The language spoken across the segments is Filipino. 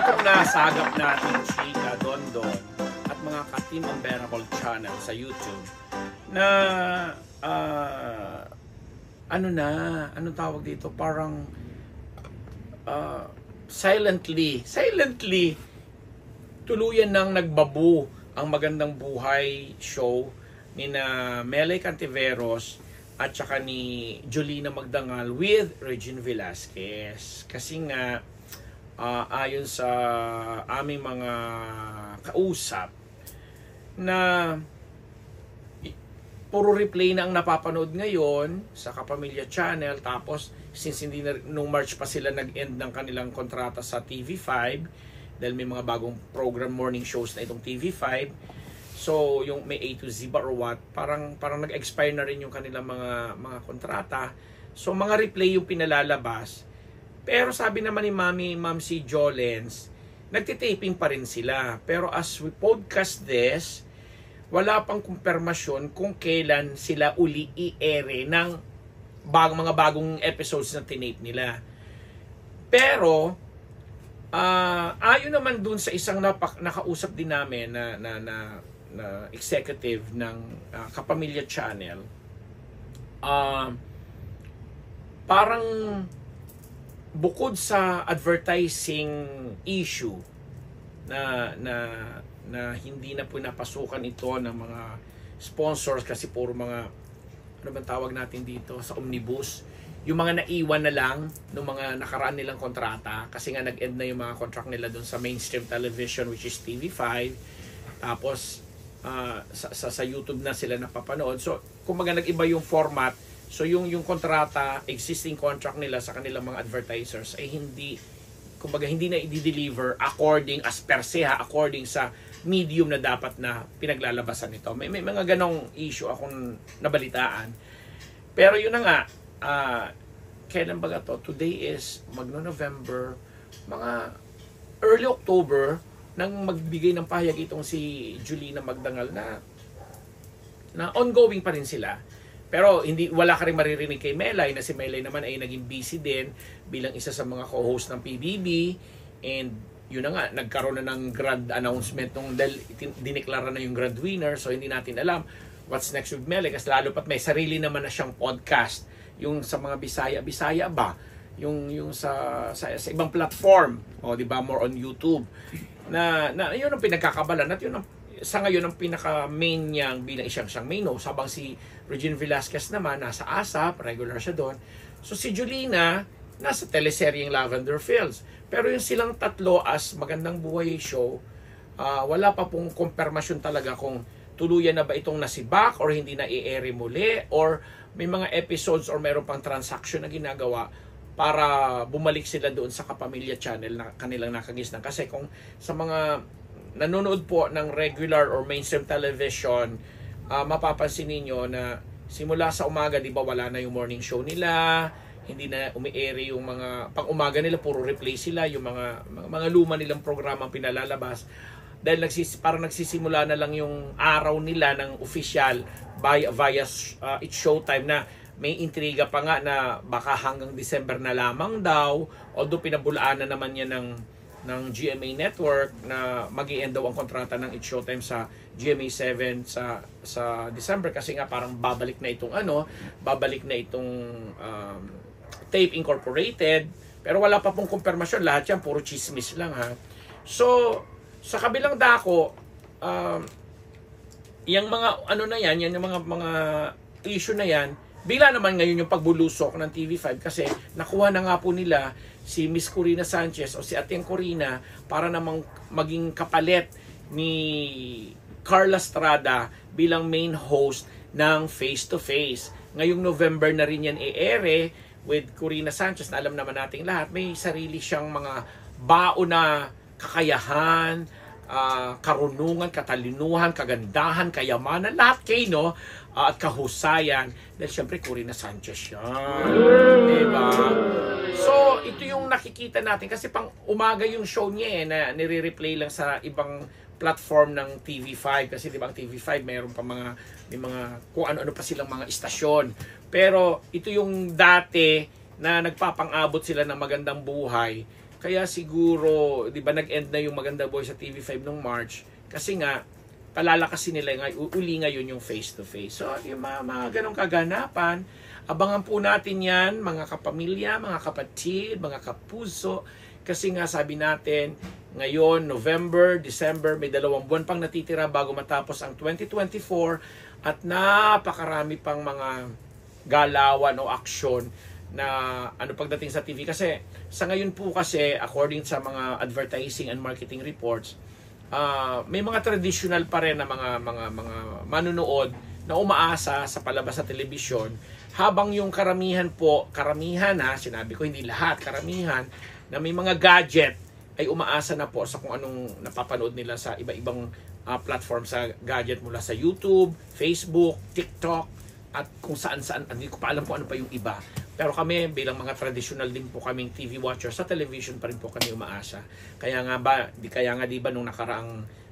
itong nasagap natin, Chika, Dondon, at mga ka-Team Unbearable channel sa YouTube na anong tawag dito? Parang silently tuluyan nang nagbabu ang Magandang Buhay show ni na Melay Cantiveros at saka ni Jolina Magdangal with Regine Velasquez. Kasi nga ayon sa aming mga kausap na puro replay na ang napapanood ngayon sa Kapamilya Channel, tapos since hindi na, nung March pa sila nag-end ng kanilang kontrata sa TV5 dahil may mga bagong program morning shows na itong TV5, so yung may A to Z ba or what, parang nag-expire na rin yung kanilang mga kontrata, so mga replay yung pinalalabas. Pero sabi naman ni Ma'am si Jolens, nagtitaping pa rin sila, pero as we podcast this, wala pang kumpirmasyon kung kailan sila uli i-ere ng mga bagong episodes na tinape nila. Pero ayon naman dun sa isang nakausap din namin na executive ng Kapamilya Channel, parang bukod sa advertising issue na hindi na pinapasukan ito ng mga sponsors kasi puro mga ano bang tawag natin dito sa omnibus, yung mga naiwan na lang ng mga nakaraan nilang kontrata kasi nga nag-end na yung mga contract nila doon sa mainstream television which is TV5, tapos sa YouTube na sila napapanood. So kumbaga nag-iba yung format, so yung kontrata, existing contract nila sa kanilang mga advertisers ay hindi na i-deliver according sa medium na dapat na pinaglalabasan nito. May mga ganong issue akong nabalitaan. Pero yun na nga, kailan ba to? Today is Magno-November, mga early October, nang magbigay ng pahayag itong si Jolina Magdangal na ongoing pa rin sila. Pero wala ka rin maririnig kay Melay, na si Melay naman ay naging busy din bilang isa sa mga co-host ng PBB, and yun na nga, nagkaroon na ng grad announcement dahil dineklara na yung grad winner, so hindi natin alam what's next with Melay kasi lalo pat may sarili naman na siyang podcast, yung sa mga Bisaya ba, yung sa ibang platform, di ba, more on YouTube, na yun ang pinagkakabalan at yun ang sa ngayon ang pinaka-main niyang bilang siyang main host, habang si Regine Velasquez naman nasa ASAP, regular siya doon. So si Jolina nasa teleseryeng Lavender Fields. Pero yung silang tatlo as Magandang Buhay show, wala pa pong kumpirmasyon talaga kung tuluyan na ba itong nasibak or hindi na i-air muli, or may mga episodes or meron pang transaction na ginagawa para bumalik sila doon sa Kapamilya Channel na kanilang nakagisnan. Kasi kung sa mga nanonood po ng regular or mainstream television, mapapansin niyo na simula sa umaga, di ba, wala na yung morning show nila, hindi na umi-air yung mga pang-umaga nila, puro replay sila, yung mga luma nilang programang pinalalabas. Dahil parang nagsisimula na lang yung araw nila ng official via It's Showtime, na may intriga pa nga na baka hanggang December na lamang daw, although pinabulaan na naman yan ng GMA Network na mag-i-end daw ang kontrata ng It's Showtime sa GMA 7 sa December, kasi nga parang babalik na itong Tape Incorporated, pero wala pa pong kumpirmasyon, lahat yan puro chismis lang, ha. So sa kabilang dako, yung mga yung mga issue na yan, bigla naman ngayon yung pagbulusok ng TV5 kasi nakuha na nga po nila si Miss Corina Sanchez o si Ating Corina para namang maging kapalit ni Carla Estrada bilang main host ng Face to Face. Ngayong November na rin yan i-ere with Corina Sanchez, na alam naman nating lahat may sarili siyang mga bao na kakayahan, karunungan, katalinuhan, kagandahan, kayamanan, lahat kayo, at kahusayan. Dahil syempre Corina Sanchez yan, diba? So ito yung nakikita natin kasi pang umaga yung show niya na nire-replay lang sa ibang platform ng TV5 kasi diba ang TV5 mayroon pa may mga kung ano-ano pa silang mga istasyon. Pero ito yung dati na nagpapang-abot sila ng magandang buhay. Kaya siguro, di ba, nag-end na yung Magandang Buhay sa TV5 noong March. Kasi nga, palalakasin nila uli ngayon yung face-to-face. So, yung mga ganong kaganapan, abangan po natin yan, mga kapamilya, mga kapatid, mga kapuso. Kasi nga, sabi natin, ngayon, November, December, may 2 buwan pang natitira bago matapos ang 2024 at napakarami pang mga galawan o aksyon na pagdating sa TV. Kasi sa ngayon po kasi, according sa mga advertising and marketing reports, may mga traditional pa rin na mga manunood na umaasa sa palabas sa telebisyon, habang yung karamihan sinabi ko hindi lahat, karamihan na may mga gadget ay umaasa na po sa kung anong napapanood nila sa iba-ibang platform sa gadget, mula sa YouTube, Facebook, TikTok, at kung saan-saan. Hindi ko pa alam kung ano pa yung iba. Pero kami, bilang mga traditional din po kaming TV watcher, sa television pa rin po kami umaasa. Kaya nga di ba nung nakaraang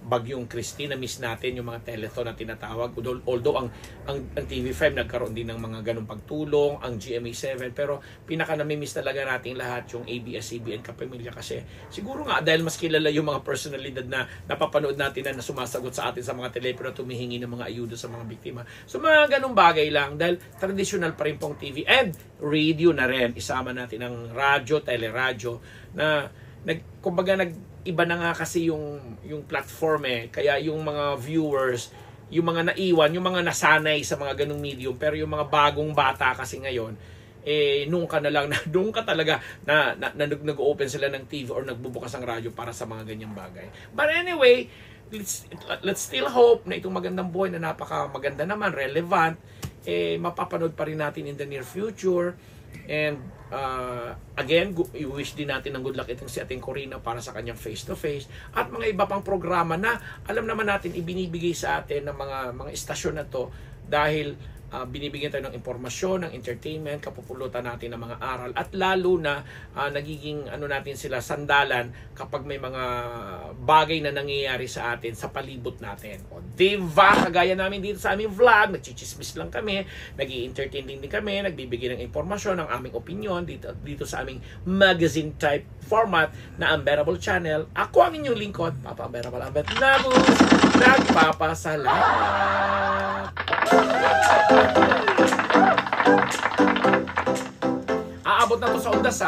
bagyong Christine, na-miss natin yung mga telethon na tinatawag. Although ang TV5 nagkaroon din ng mga ganong pagtulong, ang GMA7, pero pinaka nami-miss talaga nating lahat yung ABS-CBN Kapamilya, kasi siguro nga dahil mas kilala yung mga personalidad na napapanood natin na sumasagot sa atin sa mga telepono, tumihingi ng mga ayuda sa mga biktima. So mga ganong bagay lang, dahil traditional pa rin pong TV and radio na rin. Isama natin ang radyo, teleradyo na iba na nga kasi yung platform kaya yung mga viewers, yung mga naiwan, yung mga nasanay sa mga ganung medium, pero yung mga bagong bata kasi ngayon, doon ka talaga nag-open sila ng TV or nagbubukas ang radyo para sa mga ganyang bagay. But anyway, let's still hope na itong Magandang Buhay na napaka-maganda naman, relevant, mapapanood pa rin natin in the near future. And again, i-wish din natin ng good luck itong si Ating Corina para sa kanyang face-to-face at mga iba pang programa na alam naman natin ibinibigay sa atin ng mga istasyon na to, dahil binibigyan tayo ng impormasyon, ng entertainment, kapupulutan natin ng mga aral, at lalo na nagiging natin sila sandalan kapag may mga bagay na nangyayari sa atin sa palibot natin. O diba, kagaya namin dito sa aming vlog, nagchichismis lang kami, nag-i-entertain din kami, nagbibigay ng impormasyon, ng aming opinion dito sa aming magazine type format na Unbearable Channel. Ako ang inyong lingkod, Papa Unbearable Ambet Lagus, nagpapasalamat. Aabot na to sa undas